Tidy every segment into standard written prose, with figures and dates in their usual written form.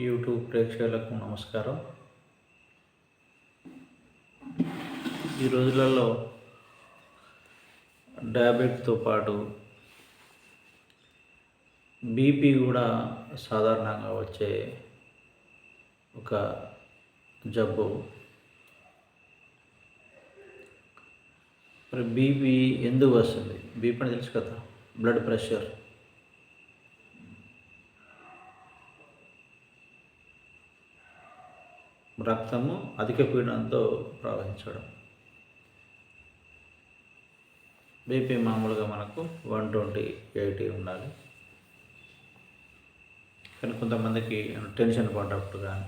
YouTube ప్రేక్షకులకు నమస్కారం. ఈ రోజులలో డయాబెటిక్తో పాటు బీపీ కూడా సాధారణంగా వచ్చే ఒక జబ్బు. మరి బీపీ ఎందుకు వస్తుంది? బీపీ అని తెలుసు కదా, బ్లడ్ ప్రెషర్. రక్తము అధిక పీడనంతో ప్రవహించడం. బీపీ మామూలుగా మనకు 120/80 ఉండాలి. కానీ కొంతమందికి టెన్షన్ పడ్డప్పుడు కానీ,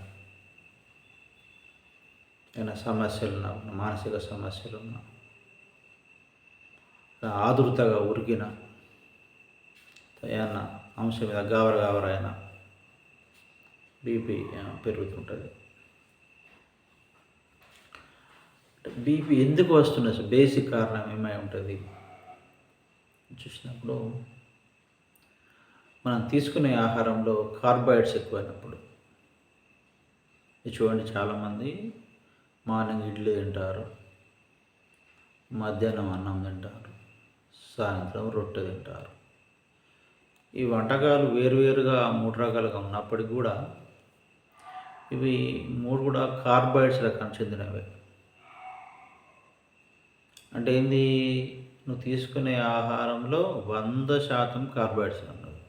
ఏమైనా సమస్యలు ఉన్నా, మానసిక సమస్యలు ఉన్నా, ఆదుర్తగా ఉరికిన, ఏమన్నా అంశం మీద గావరైనా బీపీ పెరుగుతుంటుంది. బీపీ ఎందుకు వస్తున్నది? బేసిక్ కారణం ఏమై ఉంటుంది చూసినప్పుడు, మనం తీసుకునే ఆహారంలో కార్బోహైడ్రేట్స్ ఎక్కువైనప్పుడు. చూడండి, చాలామంది మార్నింగ్ ఇడ్లీ తింటారు, మధ్యాహ్నం అన్నం తింటారు, సాయంత్రం రొట్టె తింటారు. ఈ వంటకాలు వేరువేరుగా 3 రకాలుగా ఉన్నప్పటికీ కూడా ఇవి 3 కూడా కార్బోహైడ్రేట్స్ రకానికి చెందినవే. అంటే ఏంది? నువ్వు తీసుకునే ఆహారంలో 100% కార్బోహైడ్రేట్స్ ఉన్నది.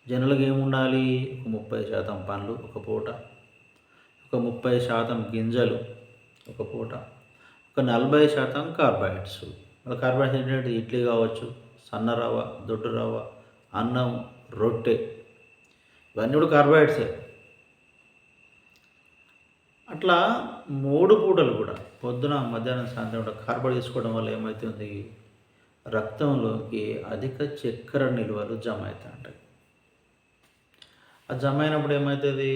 జనరల్గా ఏముండాలి? ఒక 30% పండ్లు ఒక పూట, ఒక 30% గింజలు ఒక పూట, ఒక 40% కార్బోహైడ్రేట్స్. మళ్ళీ కార్బోహైడ్రేట్స్ ఏంటంటే ఇడ్లీ కావచ్చు, సన్న రవ్వ, దొడ్డు రవ్వ, అన్నం, రొట్టె, ఇవన్నీ కూడా కార్బోహైడ్రేట్సే. అట్లా 3 పూటలు కూడా పొద్దున, మధ్యాహ్నం, సాయంత్రం కూడా కార్బోహైడ్రేట్ తీసుకోవడం వల్ల ఏమవుతుంది? రక్తంలోకి అధిక చక్కెర నిల్వలు జమ అవుతూ ఉంటాయి. ఆ జమ అయినప్పుడు ఏమవుతుంది?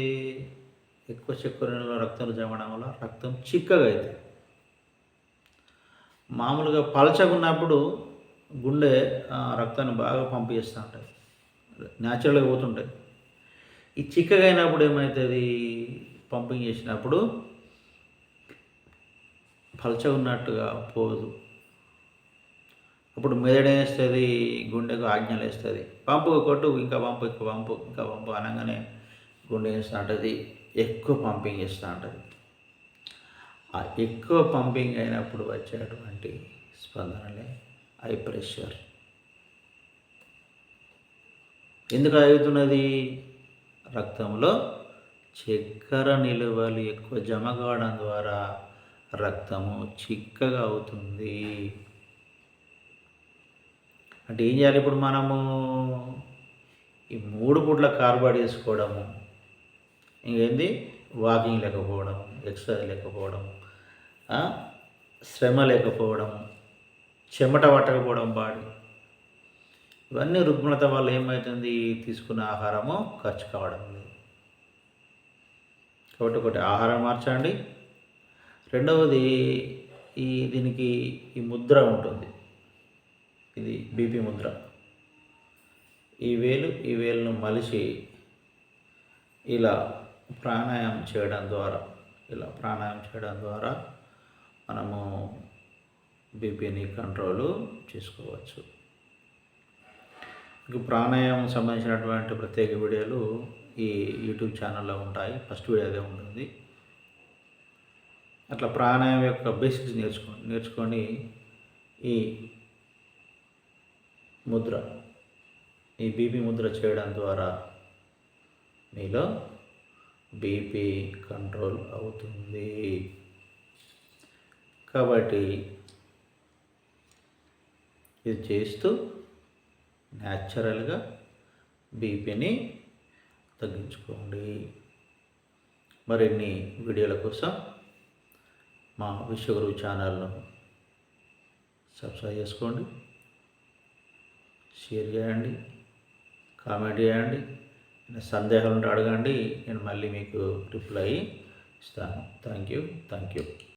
ఎక్కువ చక్కెర నిల్వ రక్తంలో జమ అవడం వల్ల రక్తం చిక్కగా అవుతుంది. మామూలుగా పలచగా ఉన్నప్పుడు గుండె రక్తాన్ని బాగా పంప్ చేస్తూ ఉంటుంది, న్యాచురల్గా పోతుంటుంది. ఈ చిక్కగా అయినప్పుడు ఏమవుతుంది? పంపింగ్ చేసినప్పుడు పలచగా ఉన్నట్టుగా పోదు. అప్పుడు మెదడు వేస్తుంది, గుండెకు ఆజ్ఞలు వేస్తుంది, పంపు కొట్టు, ఇంకా పంపు, ఇంకా పంపు, ఇంకా పంపు అనగానే గుండె వేస్తూ ఉంటుంది, ఎక్కువ పంపింగ్ చేస్తూ ఉంటుంది. ఆ ఎక్కువ పంపింగ్ అయినప్పుడు వచ్చేటువంటి స్పందనలే హై ప్రెషర్. ఎందుకు అవుతున్నది? రక్తంలో చక్కెర నిలువలు ఎక్కువ జమ కావడం ద్వారా రక్తము చిక్కగా అవుతుంది. అంటే ఏం చేయాలి? ఇప్పుడు మనము ఈ 3 పూట్ల కార్బోహైడ్రేట్ చేసుకోవడము, ఇంకేంది? వాకింగ్ లేకపోవడం, ఎక్సర్సైజ్ లేకపోవడం, శ్రమ లేకపోవడం, చెమట పట్టకపోవడం బాడీ, ఇవన్నీ రుగ్మత వల్ల ఏమవుతుంది? తీసుకున్న ఆహారము ఖర్చు కావడం లేదు. కాబట్టి ఒకటి ఆహారం మార్చండి. రెండవది, దీనికి ఈ ముద్ర ఉంటుంది, ఇది బీపీ ముద్ర. ఈ వేలును మలిచి ఇలా ప్రాణాయామం చేయడం ద్వారా మనము బీపీని కంట్రోల్ చేసుకోవచ్చు. మీకు ప్రాణాయామం సంబంధించినటువంటి ప్రత్యేక వీడియోలు ఈ యూట్యూబ్ ఛానల్లో ఉంటాయి. ఫస్ట్ వీడియో అదే ఉంటుంది. అట్లా ప్రాణాయామం యొక్క బేసిక్స్ నేర్చుకొని ఈ ముద్ర, ఈ బీపీ ముద్ర చేయడం ద్వారా మీలో బీపీ కంట్రోల్ అవుతుంది. కాబట్టి ఇది చేస్తూ న్యాచురల్గా బీపీని తగ్గించుకోండి. మరిన్ని వీడియోల కోసం మా విశ్వగురు ఛానల్ను సబ్స్క్రైబ్ చేసుకోండి, షేర్ చేయండి, కామెంట్ చేయండి. సందేహాలు ఉంటే అడగండి, నేను మళ్ళీ మీకు రిప్లై ఇస్తాను. Thank you.